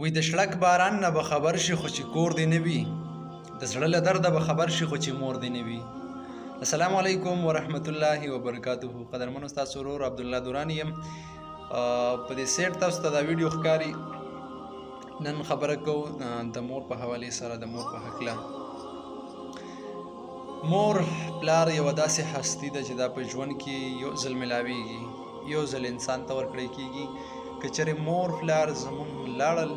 وی د شړک باران نه به خبر شي خو چې کور دی نه وي، د زړه له درده به خبر شي خو چې مور دی نه وي. السلام علیکم ورحمت الله وبرکاته. قدرمنو ستاسو ورور عبدالله دورانی یم. په دې سیټ تاسو ته دا ویډیو ښکاري. نن خبره کوو د مور په حوالې سره، د مور په هکله. مور پلار یوه داسې هستي ده چې دا په ژوند کې یو ځل ملاویږي، یو ځل انسان ته ورکړی کېږي. که چېرې مور پلار زمونږ لاړل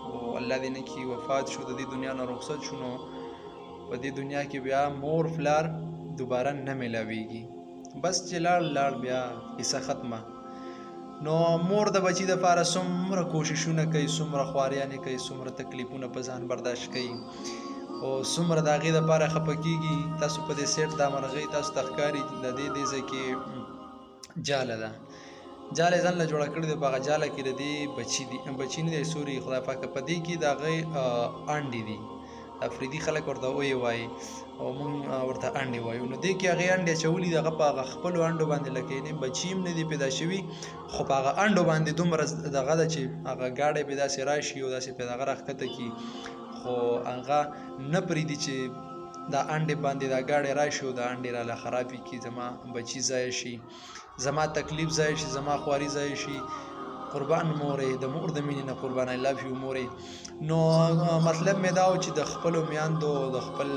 او الله دې نه کړي وفات شو، د دې دنیا نه رخصت شو، نو په دې دنیا کې بیا مور پلار دوباره نه ملاویږي. بس چې لاړ بیا قصه ختمه. نو مور د بچي دپاره څومره کوششونه کوي، څومره خواریانې کوي، څومره تکلیفونه په ځان برداشت کوي او څومره د هغې دپاره خفه کېږي. تاسو په دې سیټ دا مرغۍ تاسو ته ښکاري، د دې ځای کې جاله ده، جاله یې ځان له جوړه کړې ده. په هغه جاله کې د دې بچي نه دی، سوري خدای پاکه، په دې کې د هغې انډې دي. افریدي خلک ورته وایي او موږ ورته انډې وایو. نو دې کې هغې انډې اچولي دي، هغه په هغه خپلو انډو باندې لکه یعنې بچي هم نه دي پیدا شوي، خو په هغه انډو باندې دومره دغه ده چې هغه ګاډی پې داسې راشي او داسې پې هغه راښکته کړي، خو هغه نه پرېږدي چې دا انډې باندې دا ګاډی راشي او دا انډې راله خرابې کړي، زما بچي ضایع شي، زما تکلیف ضایع شي، زما خواري ضایع شي. قربان مورې، د مور د مینې نه قربان، آی لو یو مورې. نو مطلب مې دا و چې د خپلو میندو، د خپل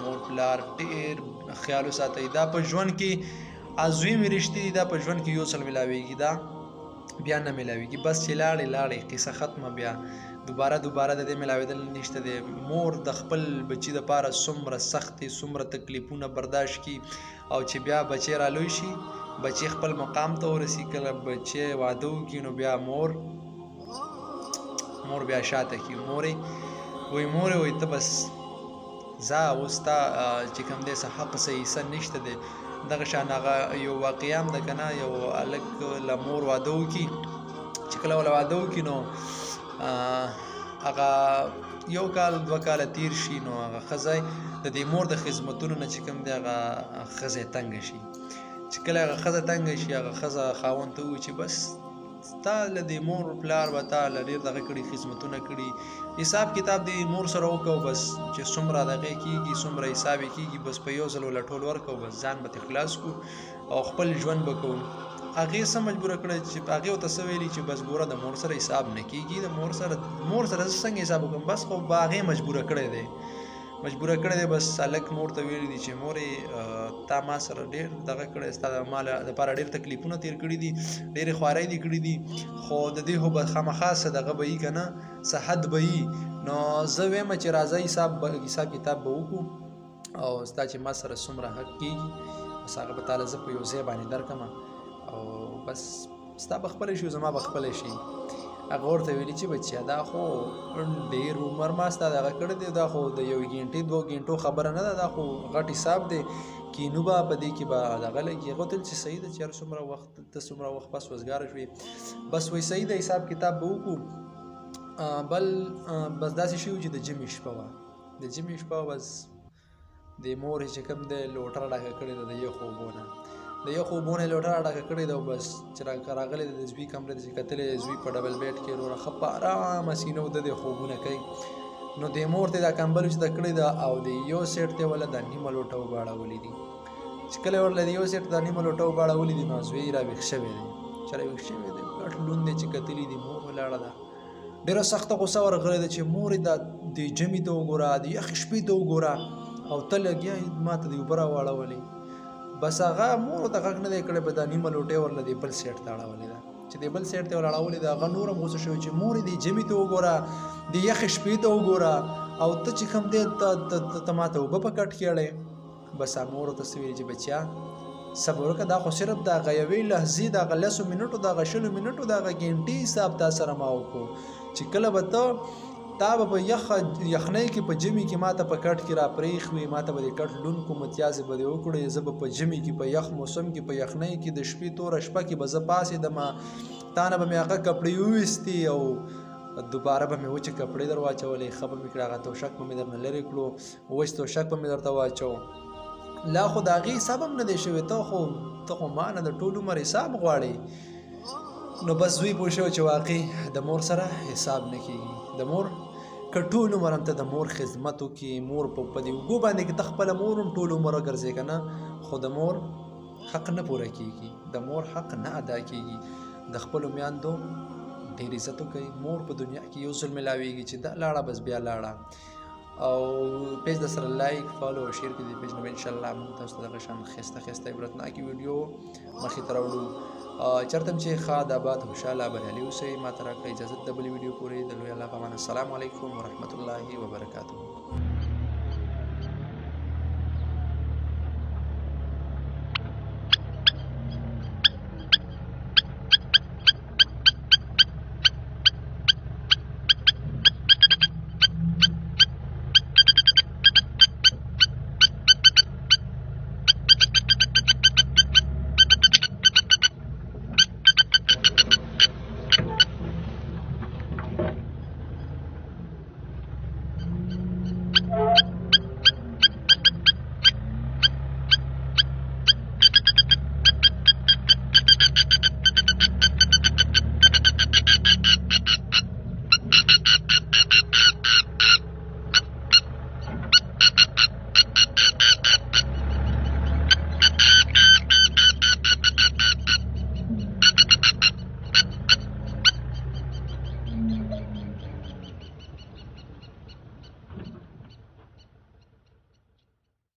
مور پلار ډېر خیال وساتئ. دا په ژوند کې عظیمې رشتې دي، دا په ژوند کې یو ځل ملاویږي، دا بیا نه ملاویږي. بس چې لاړې قصه ختمه، بیا دوباره د دې ملاوېدل نشته دی. مور د خپل بچي دپاره څومره سختې، څومره تکلیفونه برداشت کړي، او چې بیا بچی رالوی شي، بچی خپل مقام ته ورسي، کله بچی واده وکړي، نو بیا مور بیا شاته کړي. مورې وایي ته بس ځه، اوس تا چې کوم دی څه حق څه حصه نشته دی. دغه شان هغه یو واقعه هم ده که نه، یو هلک له مور واده وکړي، چې کله له واده وکړي نو هغه 1 کال 2 کاله تیر شي، نو هغه ښځه د دې مور د خدمتونو نه چې کوم دی هغه ښځه تنګه شي. چې کله هغه ښځه تنګه شي، هغه ښځه خاوند ته ووایي چې بس تا له دې مور پلار به تا له ډېر دغه کړي، خدمتونه کړي، حساب کتاب دې مور سره وکړو، بس چې څومره دغې کېږي، څومره حساب یې کېږي، بس په یو ځل وله ټول ورکړو، بس ځان به ترې خلاص کړو او خپل ژوند به کوو. هغې څه مجبوره کړه چې هغې ورته څه ویلي چې بس ګوره د مور سره حساب نه کېږي، د مور سره زه څنګه حساب وکړم، بس خو به هغې مجبوره کړی دی. بس هلک مور ته ویلي دي چې مورې تا ما سره ډېر دغه کړی، ستا ما دپاره ډېر تکلیفونه تېر کړي دي، ډېرې خوارۍ دې کړي دي، خو د دې خو به خامخا څه دغه به وي که نه، څه حد به وي. نو زه ویمه چې راځه حساب کتاب به وکړو، او ستا چې ما سره څومره حق کېږي بس هغه به تاله زه په یو ځای باندې درکړمه، او بس ستا به خپله شي، زما به خپله شي. هغه ورته ویلي چې بچیا دا خو ډېر عمر ما ستا دغه کړی دی، دا خو د 1 ګنټې 2 ګنټو خبره نه ده، دا خو غټ حساب دی، کینو به په دې کې به دغه لګي. هغه وتل چې صحیح ده چې هر څومره وخت ته څومره وخت بس وزګاره شوې، بس وایي صحیح ده حساب کتاب به وکړو. بس داسې شي چې د جمعې شپه وه، د جمعې شپه بس د مور چې کوم دی لوټه راډاکه کړې ده، د یخو اوبو نه لوټه راډاکه کړې ده، او بس چې راغلی د زوی کمرې ته چې کتلی زوی په ډبل بیډ کې وروره ښه په ارامه سینه د دې خوبونه کوي. نو د مور ته دا کمبل اوچته کړې ده، او د یو سیټ ته وله دا نیمه لوټه اوبه اړولي دي. چې کله ورله د یو سیټ دا نیمه لوټه اوبه اړولي دي، نو زوی راویښ شوی دی، چې راویښ شوی دی ګټ لوند دی چې کتلي دي. مور ولاړه ده، ډېره سخته غوسه ورغلې ده چې مورې دا د جمعې ته وګوره، د یخې شپې ته وګوره، او ته لګیا یې ما ته د اوبه راواړولې. بس هغه مور ته غږ نه دی کړی، په دا نیمه لوټې ورله د بل سیټ ته اړولې ده. چې د بل سیټ ته ور اړولې ده، هغه نور هم غوسه شوی چې مورې د جمعې ته وګوره، د یخې شپې ته وګوره، او ته چې کوم دی ته ما ته اوبه په کټ کې اړې. بس مور ورته څه ویلي چې بچیا صبر وکړه، دا خو صرف د هغه یوې لحظې، د هغه 10 منټو، د هغه 20 منټو، د هغه ګنټې حساب تا سره ما وکړو، چې کله به تا به په یخنۍ کې په ژمي کې ما ته په کټ کې را پرېښ وي، ما ته به د کټ لوند کوم متیازې به دې وکړې، زه به په ژمي کې په یخ موسم کې په یخنۍ کې د شپې توره شپه کې به زه پاڅېدمه، تا نه به مې هغه کپړې وویستې، او دوباره به مې وچې کپړې در واچولې، ښه به مې کړې، هغه توشک به مې در نه لرې کړو، وچ توشک به مې درته واچو. لا خو د هغې حساب هم نه دی شوی، ته خو ما نه د ټول عمر حساب غواړې. نو بس دوی پوه شوي چې واقع د مور سره حساب نه کېږي. د مور که ټول عمر هم ته د مور خدمت وکړې، مور په دې اوږو باندې که ته خپله مور هم ټول عمر وګرځې که نه، خو د مور حق نه پوره کېږي، د مور حق نه ادا کېږي. د خپلو میندو ډېر عزت وکړئ. مور په دنیا کې یو ځل میلاویږي چې دا لاړه بس بیا لاړه. او پیج د سره لایک فالو او شیر کړئ د پیج نه، انشاءالله موږ تاسو ته دغه شان ښایسته ښایسته عبرتناکې ویډیو مخې ته راوړو. چېرته هم چې ښاد آباد خوشحاله بریالي اوسئ. ما ته راکړئ اجازت د بلې ویډیو پورې. د لوی الله په امان. السلام علیکم ورحمة الله وبرکاته.